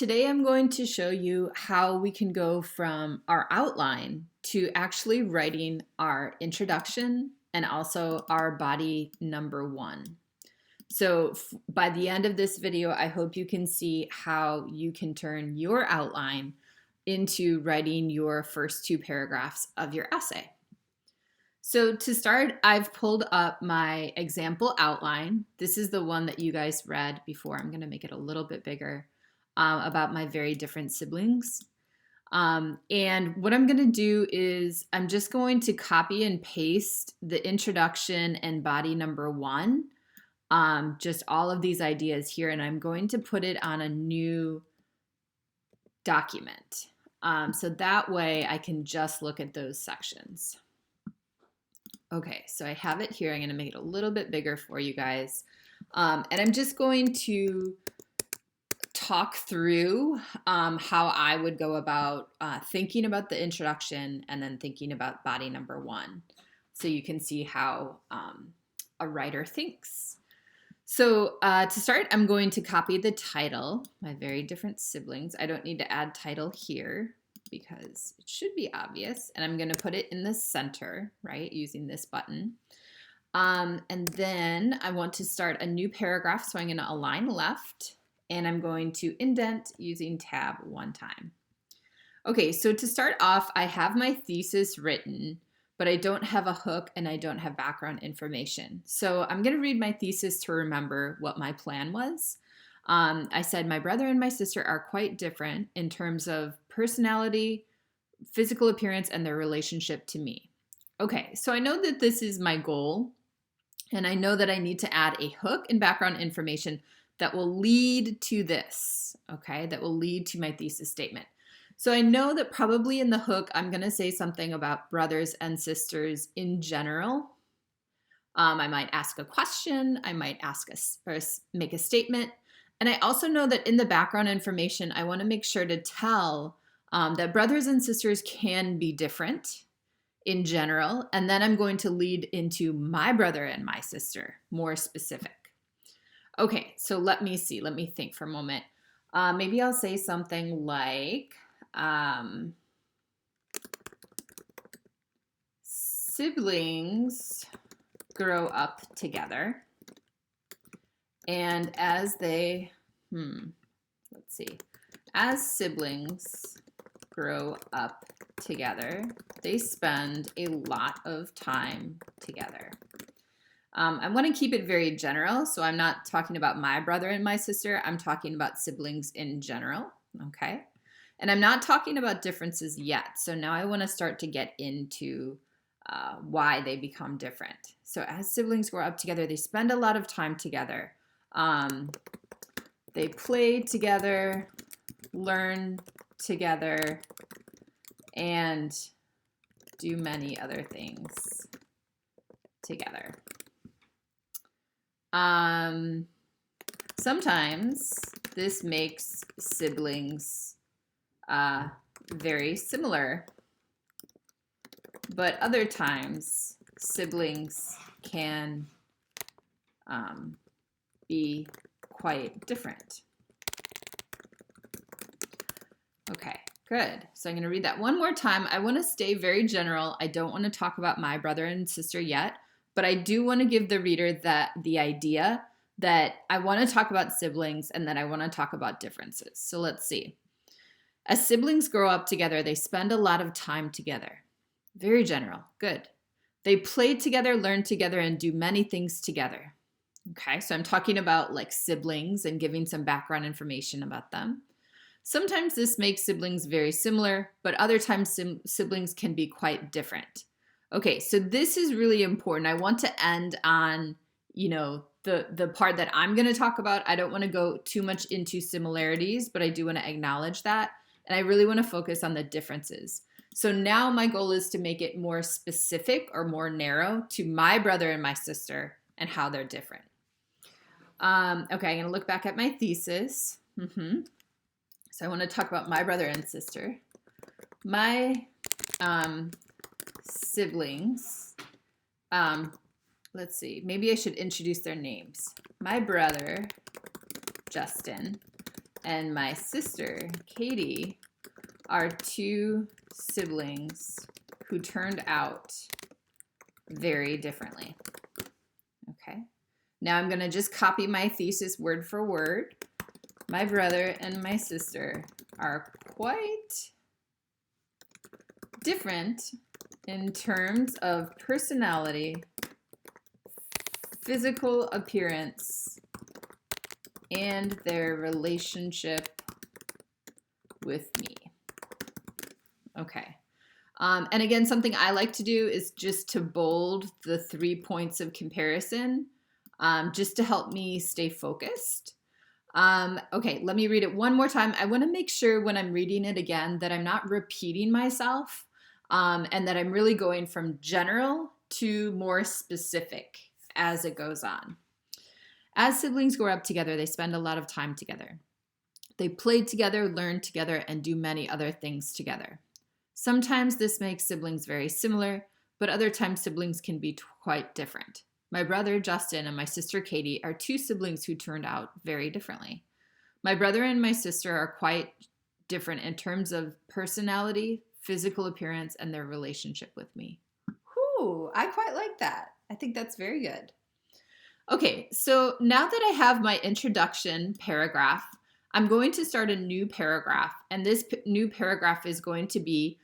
Today I'm going to show you how we can go from our outline to actually writing our introduction and also our body number 1. So by the end of this video, I hope you can see how you can turn your outline into writing your first 2 paragraphs of your essay. So to start, I've pulled up my example outline. This is the one that you guys read before. I'm going to make it a little bit bigger. About my very different siblings. And what I'm going to do is I'm just going to copy and paste the introduction and body number 1, just all of these ideas here, and I'm going to put it on a new document. So that way I can just look at those sections. Okay, so I have it here. I'm going to make it a little bit bigger for you guys. And I'm just going to talk through how I would go about thinking about the introduction and then thinking about body number 1, so you can see how a writer thinks. So to start, I'm going to copy the title, My Very Different Siblings. I don't need to add title here because it should be obvious, and I'm going to put it in the center, right, using this button. And then I want to start a new paragraph, so I'm going to align left. And I'm going to indent using tab 1 time. Okay, so to start off, I have my thesis written, but I don't have a hook and I don't have background information. So I'm going to read my thesis to remember what my plan was. I said, my brother and my sister are quite different in terms of personality, physical appearance, and their relationship to me. Okay, so I know that this is my goal, and I know that I need to add a hook and background information that will lead to this, okay, that will lead to my thesis statement. So I know that probably in the hook, I'm going to say something about brothers and sisters in general. I might ask a question, I might ask or make a statement. And I also know that in the background information, I want to make sure to tell that brothers and sisters can be different in general. And then I'm going to lead into my brother and my sister, more specific. Okay, so let me see. Let me think for a moment. Maybe I'll say something like, siblings grow up together, and as they, let's see, as siblings grow up together, they spend a lot of time together. I want to keep it very general, so I'm not talking about my brother and my sister. I'm talking about siblings in general, okay? And I'm not talking about differences yet, so now I want to start to get into why they become different. So as siblings grow up together, they spend a lot of time together. They play together, learn together, and do many other things together. Sometimes this makes siblings very similar, but other times siblings can be quite different. Okay, good. So I'm going to read that one more time. I want to stay very general. I don't want to talk about my brother and sister yet. But I do want to give the reader the idea that I want to talk about siblings and that I want to talk about differences. So let's see. As siblings grow up together, they spend a lot of time together. Very general. Good. They play together, learn together, and do many things together. Okay, so I'm talking about like siblings and giving some background information about them. Sometimes this makes siblings very similar, but other times siblings can be quite different. Okay, so this is really important. I want to end on, the part that I'm going to talk about. I don't want to go too much into similarities, but I do want to acknowledge that. And I really want to focus on the differences. So now my goal is to make it more specific or more narrow to my brother and my sister and how they're different. Okay, I'm going to look back at my thesis. So I want to talk about my brother and sister. My siblings, let's see, maybe I should introduce their names. My brother, Justin, and my sister, Katie, are two siblings who turned out very differently. Okay. Now I'm going to just copy my thesis word for word. My brother and my sister are quite different in terms of personality, physical appearance, and their relationship with me. Okay. And again, something I like to do is just to bold the 3 points of comparison, just to help me stay focused. Okay, let me read it one more time. I want to make sure when I'm reading it again that I'm not repeating myself, and that I'm really going from general to more specific as it goes on. As siblings grow up together, they spend a lot of time together. They play together, learn together, and do many other things together. Sometimes this makes siblings very similar, but other times siblings can be quite different. My brother Justin and my sister Katie are two siblings who turned out very differently. My brother and my sister are quite different in terms of personality, physical appearance, and their relationship with me. Whew, I quite like that. I think that's very good. Okay, so now that I have my introduction paragraph, I'm going to start a new paragraph, and this new paragraph is going to be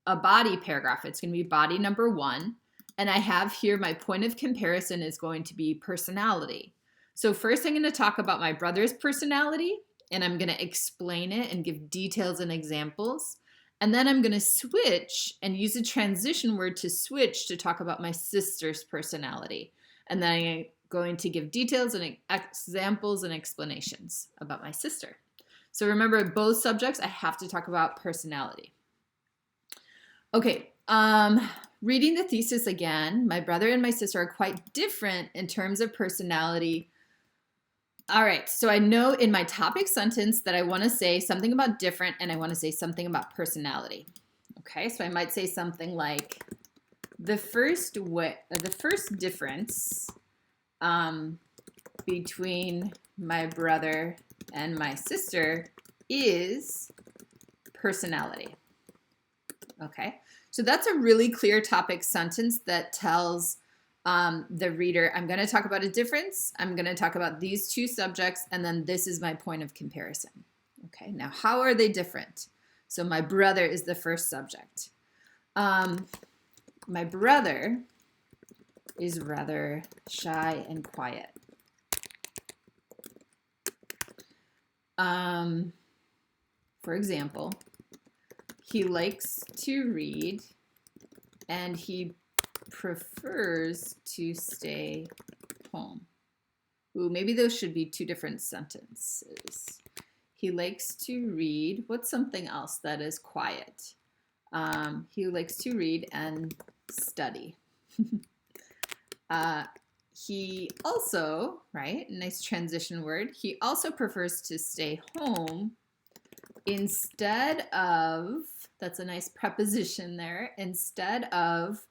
a body paragraph. It's going to be body number 1, and I have here my point of comparison is going to be personality. So first I'm going to talk about my brother's personality, and I'm going to explain it and give details and examples. And then I'm going to switch and use a transition word to switch to talk about my sister's personality. And then I'm going to give details and examples and explanations about my sister. So remember, both subjects, I have to talk about personality. Okay, reading the thesis again, my brother and my sister are quite different in terms of personality. All right, so I know in my topic sentence that I want to say something about different and I want to say something about personality. Okay, so I might say something like the first difference between my brother and my sister is personality. Okay, so that's a really clear topic sentence that tells the reader, I'm going to talk about a difference, I'm going to talk about these two subjects, and then this is my point of comparison. Okay, now how are they different? So my brother is the first subject. My brother is rather shy and quiet. For example, he likes to read and he prefers to stay home. Ooh, maybe those should be two different sentences. He likes to read. What's something else that is quiet? He likes to read and study. He also, right, nice transition word, he also prefers to stay home instead of, that's a nice preposition there, instead of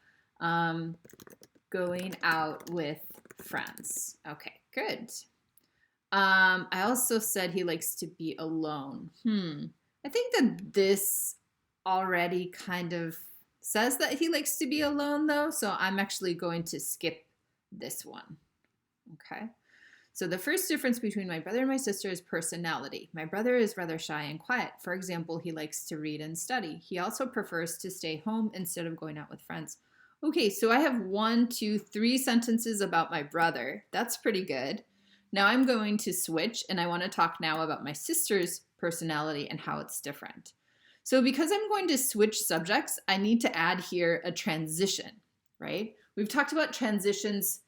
going out with friends. Okay, good. I also said he likes to be alone. I think that this already kind of says that he likes to be alone though, so I'm actually going to skip this one. Okay. So the first difference between my brother and my sister is personality. My brother is rather shy and quiet. For example, he likes to read and study. He also prefers to stay home instead of going out with friends. Okay, so I have 1, 2, 3 sentences about my brother. That's pretty good. Now I'm going to switch, and I want to talk now about my sister's personality and how it's different. So because I'm going to switch subjects, I need to add here a transition, right? We've talked about transitions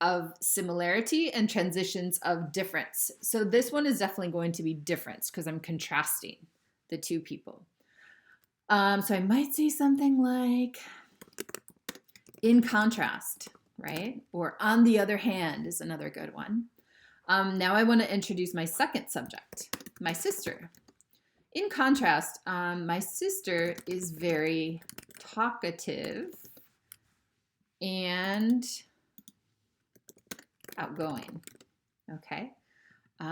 of similarity and transitions of difference. So this one is definitely going to be difference because I'm contrasting the two people. So I might say something like, in contrast, right? Or on the other hand is another good one. Now I want to introduce my second subject, my sister. In contrast, my sister is very talkative and outgoing. Okay.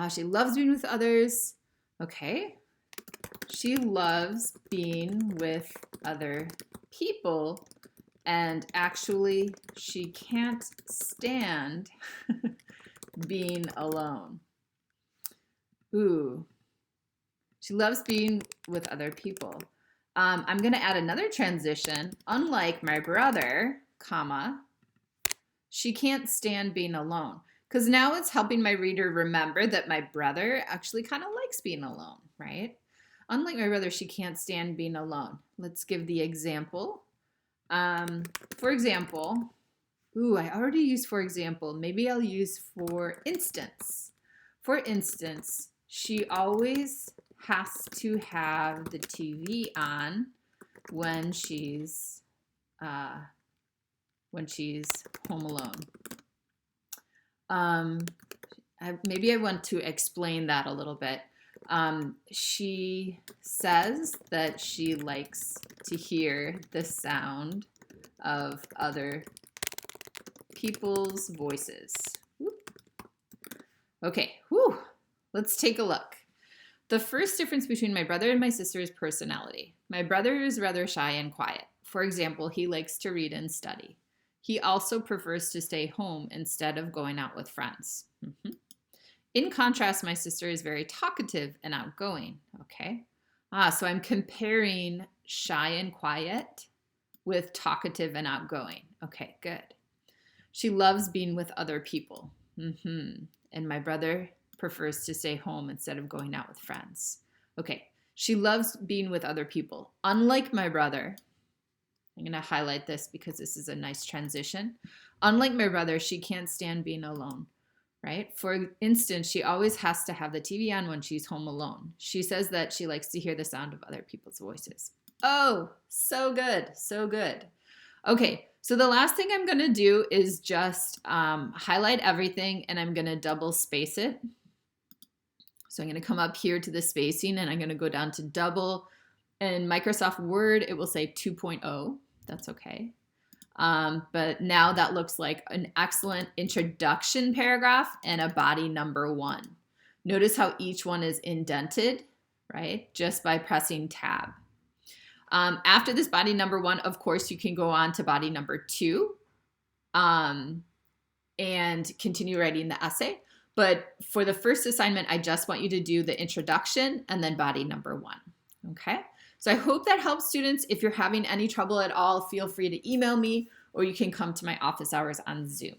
She loves being with others. Okay. She loves being with other people, and actually she can't stand being alone. Ooh, she loves being with other people. I'm going to add another transition. Unlike my brother, comma, she can't stand being alone. Because now it's helping my reader remember that my brother actually kind of likes being alone, right? Unlike my brother, she can't stand being alone. Let's give the example. For example, ooh, I already used for example. Maybe I'll use for instance. For instance, she always has to have the TV on when she's home alone. Maybe I want to explain that a little bit. She says that she likes to hear the sound of other people's voices. Okay, let's take a look. The first difference between my brother and my sister is personality. My brother is rather shy and quiet. For example, he likes to read and study. He also prefers to stay home instead of going out with friends. In contrast, my sister is very talkative and outgoing. Okay. So I'm comparing shy and quiet with talkative and outgoing. Okay, good. She loves being with other people. And my brother prefers to stay home instead of going out with friends. Okay, she loves being with other people. Unlike my brother, I'm going to highlight this because this is a nice transition. Unlike my brother, she can't stand being alone, right? For instance, she always has to have the TV on when she's home alone. She says that she likes to hear the sound of other people's voices. Oh, so good, so good. Okay, so the last thing I'm going to do is just highlight everything, and I'm going to double space it. So I'm going to come up here to the spacing, and I'm going to go down to double. In Microsoft Word, it will say 2.0. That's okay. But now that looks like an excellent introduction paragraph and a body number 1. Notice how each one is indented, right? Just by pressing tab. After this body number 1, of course, you can go on to body number 2 and continue writing the essay. But for the first assignment, I just want you to do the introduction and then body number 1. Okay? So I hope that helps, students. If you're having any trouble at all, feel free to email me, or you can come to my office hours on Zoom.